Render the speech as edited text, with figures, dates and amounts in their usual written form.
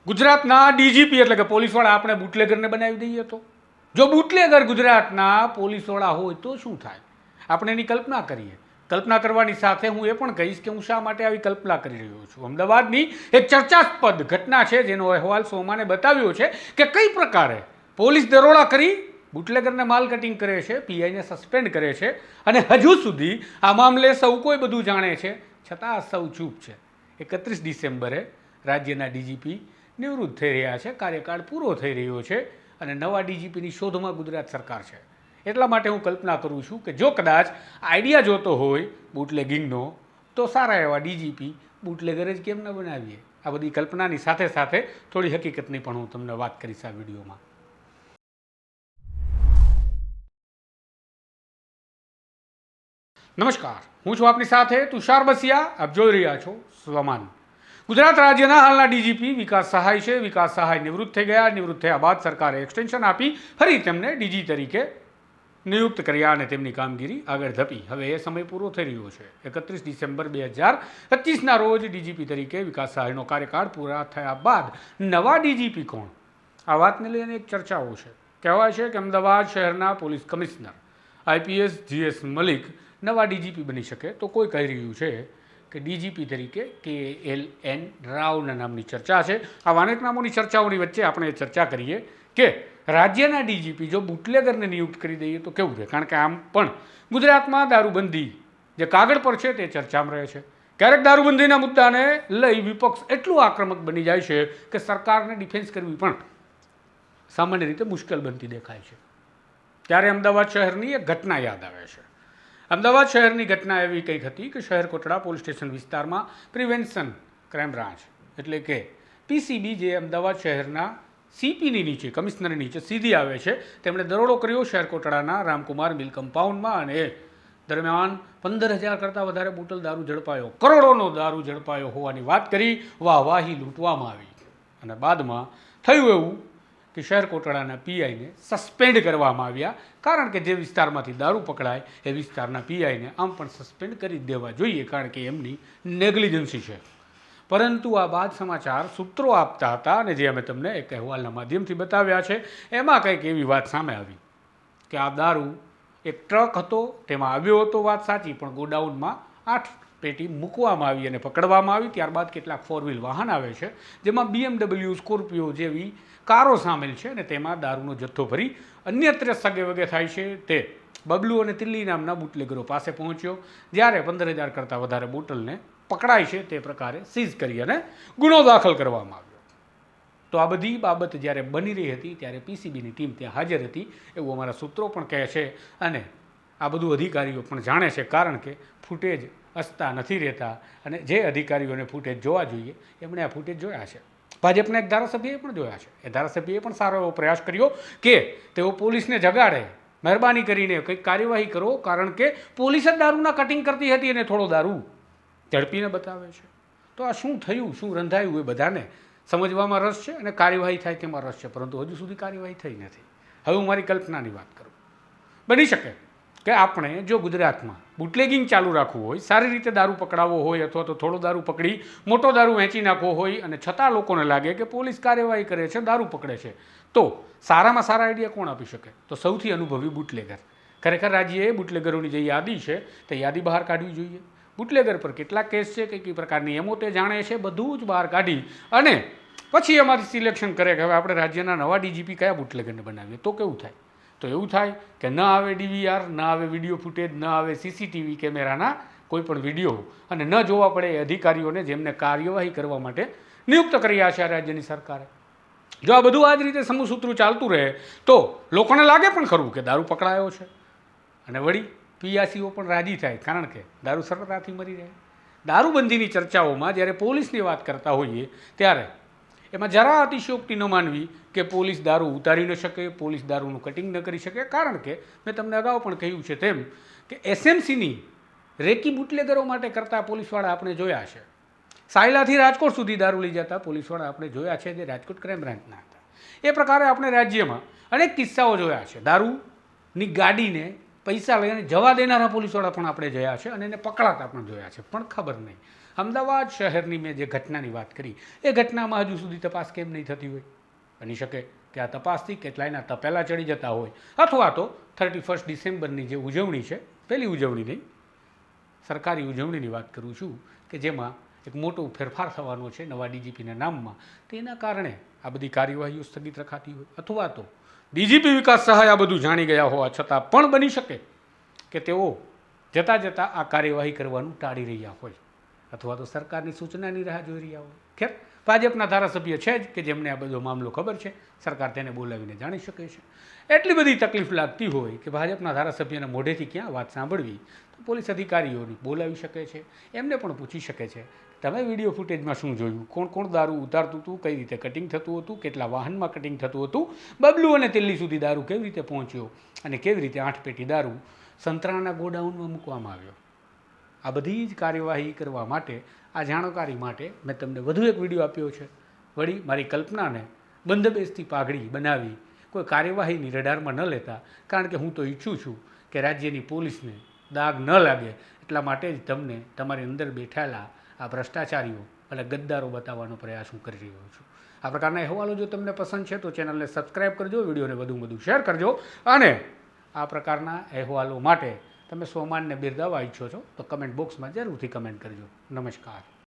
ગુજરાતના ડીજીપી એટલે કે પોલીસવાળા આપણે બુટલેગરને બનાવી દઈએ તો જો બુટલેગર ગુજરાતના પોલીસવાળા હોય તો શું થાય? આપણે એની કલ્પના કરીએ. કલ્પના કરવાની સાથે હું એ પણ કહીશ કે હું શા માટે આવી કલ્પના કરી રહ્યો છું. અમદાવાદની એક ચર્ચાસ્પદ ઘટના છે જેનો અહેવાલ સોમાને બતાવ્યો છે કે કઈ પ્રકારે પોલીસ દરોડા કરી બુટલેગરને માલ કટિંગ કરે છે, પીઆઈને સસ્પેન્ડ કરે છે અને હજુ સુધી આ મામલે સૌ કોઈ બધું જાણે છે છતાં સૌ ચૂપ છે. 31 ડિસેમ્બરે રાજ્યના ડીજીપી નિવૃત્ત થઈ રહ્યા છે, કાર્યકાળ પૂરો થઈ રહ્યો છે અને નવા ડીજીપીની શોધમાં ગુજરાત સરકાર છે. એટલા માટે હું કલ્પના કરું છું કે જો કદાચ આઈડિયા જોતો હોય બુટલેગિંગનો તો સારા એવા ડીજીપી બુટલેગર જ કેમ ન બનાવીએ. આ બધી કલ્પનાની સાથે સાથે થોડી હકીકતની પણ હું તમને વાત કરીશ આ વિડીયોમાં. નમસ્કાર, હું છું આપની સાથે તુષાર બસિયા. આપ જોઈ રહ્યા છો સ્વમાન. ગુજરાત રાજ્યના હાલના ડીજીપી વિકાસ સહાય છે. વિકાસ સહાય નિવૃત્ત થઈ ગયા. નિવૃત્ત થયા બાદ સરકારે એક્સટેન્શન આપી ફરી તેમને ડીજી તરીકે નિયુક્ત કર્યા અને તેમની કામગીરી આગળ ધપી. હવે એ સમય પૂરો થઈ રહ્યો છે. 31 ડિસેમ્બર 2025ના રોજ ડીજીપી તરીકે વિકાસ સહાયનો કાર્યકાળ પૂરા થયા બાદ નવા ડીજીપી કોણ? આ વાતને લઈને એક ચર્ચાઓ છે. કહેવાય છે કે અમદાવાદ શહેરના police commissioner IPS GS Malik નવા ડીજીપી બની શકે તો કોઈ કહી રહ્યું છે કે ડીજીપી તરીકે KLN રાવના નામની ચર્ચા છે. આ અનેક નામોની ચર્ચાઓની વચ્ચે આપણે એ ચર્ચા કરીએ કે રાજ્યના ડીજીપી જો બુટલેગરને નિયુક્ત કરી દઈએ તો કેવું રહે? કારણ કે આમ પણ ગુજરાતમાં દારૂબંધી જે કાગળ પર છે તે ચર્ચામાં રહે છે. ક્યારેક દારૂબંધીના મુદ્દાને લઈ વિપક્ષ એટલું આક્રમક બની જાય છે કે સરકારને ડિફેન્સ કરવી પણ સામાન્ય રીતે મુશ્કેલ બનતી દેખાય છે. ત્યારે અમદાવાદ શહેરની એક ઘટના યાદ આવે છે. અમદાવાદ શહેરની ઘટના એવી કંઈક હતી કે શહેર કોટડા પોલીસ સ્ટેશન વિસ્તારમાં પ્રિવેન્શન ક્રાઇમ બ્રાન્ચ એટલે કે PCB જે અમદાવાદ શહેરના CPની નીચે કમિશનરની નીચે સીધી આવે છે, તેમણે દરોડો કર્યો શહેર કોટડાના રામકુમાર મિલ કમ્પાઉન્ડમાં અને એ દરમિયાન 15,000 કરતાં વધારે બોટલ દારૂ ઝડપાયો, કરોડોનો દારૂ ઝડપાયો હોવાની વાત કરી વાહવાહી લૂંટવામાં આવી અને બાદમાં થયું એવું કે શહેર કોટડાના PIને સસ્પેન્ડ કરવામાં આવ્યા. કારણ કે જે વિસ્તારમાંથી દારૂ પકડાય એ વિસ્તારના PIને આમ પણ સસ્પેન્ડ કરી દેવા જોઈએ કારણ કે એમની નેગ્લિજન્સી છે. પરંતુ આ બાદ સમાચાર સૂત્રો આપતા હતા અને જે અમે તમને એક અહેવાલના માધ્યમથી બતાવ્યા છે એમાં કંઈક એવી વાત સામે આવી કે આ દારૂ એક ટ્રક હતો તેમાં આવ્યો હતો, વાત સાચી, પણ ગોડાઉનમાં 8 પેટી મૂકવામાં આવી અને પકડવામાં આવી. ત્યારબાદ કેટલાક 4 વ્હીલ વાહન આવે છે જેમાં BMW, સ્કોર્પિયો જેવી કારો સામેલ છે અને તેમાં દારૂનો જથ્થો ભરી અન્યત્ર સગે વગે થાય છે. તે બબલુ અને તિલ્લી નામના બુટલેગરો પાસે પહોંચ્યો જ્યારે 15,000 કરતાં વધારે બોટલને પકડાય છે તે પ્રકારે સીઝ કરી અને ગુનો દાખલ કરવામાં આવ્યો. તો આ બધી બાબત જ્યારે બની રહી હતી ત્યારે PCBની ટીમ ત્યાં હાજર હતી એવું અમારા સૂત્રો પણ કહે છે અને આ બધું અધિકારીઓ પણ જાણે છે કારણ કે ફૂટેજ હસતા નથી રહેતા અને જે અધિકારીઓને ફૂટેજ જોવા જોઈએ એમણે આ ફૂટેજ જોયા છે. ભાજપના એક ધારાસભ્યએ પણ જોયા છે. એ ધારાસભ્યએ પણ સારો એવો પ્રયાસ કર્યો કે તેઓ પોલીસને જગાડે, મહેરબાની કરીને કંઈક કાર્યવાહી કરો કારણ કે પોલીસ જ દારૂના કટિંગ કરતી હતી અને થોડો દારૂ ઝડપીને બતાવે છે. તો આ શું થયું, શું રંધાયું એ બધાને સમજવામાં રસ છે અને કાર્યવાહી થાય તેમાં રસ છે, પરંતુ હજુ સુધી કાર્યવાહી થઈ નથી. હવે હું મારી કલ્પનાની વાત કરું. બની શકે કે આપણે જો ગુજરાતમાં બુટલેગિંગ ચાલુ રાખવું હોય, સારી રીતે દારૂ પકડાવવો હોય અથવા તો થોડો દારૂ પકડી મોટો દારૂ વહેંચી નાખવો હોય અને છતાં લોકોને લાગે કે પોલીસ કાર્યવાહી કરે છે, દારૂ પકડે છે, તો સારામાં સારા આઈડિયા કોણ આપી શકે? તો સૌથી અનુભવી બુટલેગર. ખરેખર રાજ્યએ બુટલેગરોની જે યાદી છે તે યાદી બહાર કાઢવી જોઈએ. બુટલેગર પર કેટલાક કેસ છે, કઈ પ્રકારની એમો તે જાણે છે, બધું જ બહાર કાઢી અને પછી એમાંથી સિલેક્શન કરે કે હવે આપણે રાજ્યના નવા ડીજીપી કયા બુટલેગરને બનાવીએ. તો કેવું થાય? તો એવું થાય કે ન આવે DVR, ન આવે વિડીયો ફૂટેજ, ન આવે CCTV કેમેરાના કોઈ પણ વિડીયો અને ન જોવા પડે એ અધિકારીઓને જેમને કાર્યવાહી કરવા માટે નિયુક્ત કર્યા છે આ રાજ્યની સરકારે. જો આ બધું આ જ રીતે સમૂહસૂત્રું ચાલતું રહે તો લોકોને લાગે પણ ખરું કે દારૂ પકડાયો છે અને વળી PICઓ પણ રાજી થાય કારણ કે દારૂ સરળતાથી મરી રહે. દારૂબંધીની ચર્ચાઓમાં જ્યારે પોલીસની વાત કરતા હોઈએ ત્યારે એમાં જરા અતિશયોક્તિ ન માનવી કે પોલીસ દારૂ ઉતારી ન શકે, પોલીસ દારૂનું કટિંગ ન કરી શકે. કારણ કે મેં તમને અગાઉ પણ કહ્યું છે તેમ કે SMCની રેકી બુટલેગરો માટે કરતા પોલીસવાળા આપણે જોયા છે. સાયલાથી રાજકોટ સુધી દારૂ લઈ જતા પોલીસવાળા આપણે જોયા છે જે રાજકોટ ક્રાઇમ બ્રાન્ચના હતા. એ પ્રકારે આપણે રાજ્યમાં અનેક કિસ્સાઓ જોયા છે. દારૂની ગાડીને પૈસા લઈને જવા દેનારા પોલીસવાળા પણ આપણે જોયા છે અને એને પકડાતા પણ જોયા છે, પણ ખબર નહીં. અમદાવાદ શહેરની મેં જે ઘટનાની વાત કરી એ ઘટનામાં હજુ સુધી તપાસ કેમ નહીં થતી હોય? બની શકે કે આ તપાસથી કેટલાયના તપેલા ચડી જતા હોય, અથવા તો 31 ડિસેમ્બરની જે ઉજવણી છે, પહેલી ઉજવણી નહીં, સરકારી ઉજવણીની વાત કરું છું, કે જેમાં એક મોટો ફેરફાર થવાનો છે નવા ડીજીપીના નામમાં, તેના કારણે આ બધી કાર્યવાહીઓ સ્થગિત રખાતી હોય, અથવા તો ડીજીપી વિકાસ સહાય આ બધું જાણી ગયા હોવા છતાં પણ બની શકે કે તેઓ જતાં જતાં આ કાર્યવાહી કરવાનું ટાળી રહ્યા હોય, અથવા તો સરકારની સૂચનાની રાહ જોઈ રહ્યા હોય. ખેર, ભાજપના ધારાસભ્ય છે જ કે જેમને આ બધો મામલો ખબર છે, સરકાર તેને બોલાવીને જાણી શકે છે. એટલી બધી તકલીફ લાગતી હોય કે ભાજપના ધારાસભ્યના મોઢેથી ક્યાં વાત સાંભળવી, તો પોલીસ અધિકારીઓને બોલાવી શકે છે, એમને પણ પૂછી શકે છે તમે વિડીયો ફૂટેજમાં શું જોયું, કોણ કોણ દારૂ ઉતારતું હતું, કઈ રીતે કટિંગ થતું હતું, કેટલા વાહનમાં કટિંગ થતું હતું, બબલુ અને દિલ્હી સુધી દારૂ કેવી રીતે પહોંચ્યો, અને કેવી રીતે 8 પેટી દારૂ સંતરાના ગોડાઉનમાં મૂકવામાં આવ્યો. આ બધી જ કાર્યવાહી કરવા માટે, આ જાણકારી માટે મેં તમને વધુ એક વિડીયો આપ્યો છે. વળી મારી કલ્પનાને બંધબેસતી પાઘડી બનાવી કોઈ કાર્યવાહીની રડારમાં ન લેતા, કારણ કે હું તો ઈચ્છું છું કે રાજ્યની પોલીસને દાગ ન લાગે, એટલા માટે જ તમને તમારી અંદર બેઠેલા આ ભ્રષ્ટાચારીઓ અને ગદ્દારો બતાવવાનો પ્રયાસ હું કરી રહ્યો છું. આ પ્રકારના અહેવાલો જો તમને પસંદ છે તો ચેનલને સબસ્ક્રાઈબ કરજો, વિડીયોને વધુ શેર કરજો, અને આ પ્રકારના અહેવાલો માટે તમે સોમાનને બિરદાવવા ઈચ્છો છો તો કમેન્ટ બોક્સમાં જરૂરથી કમેન્ટ કરજો. નમસ્કાર.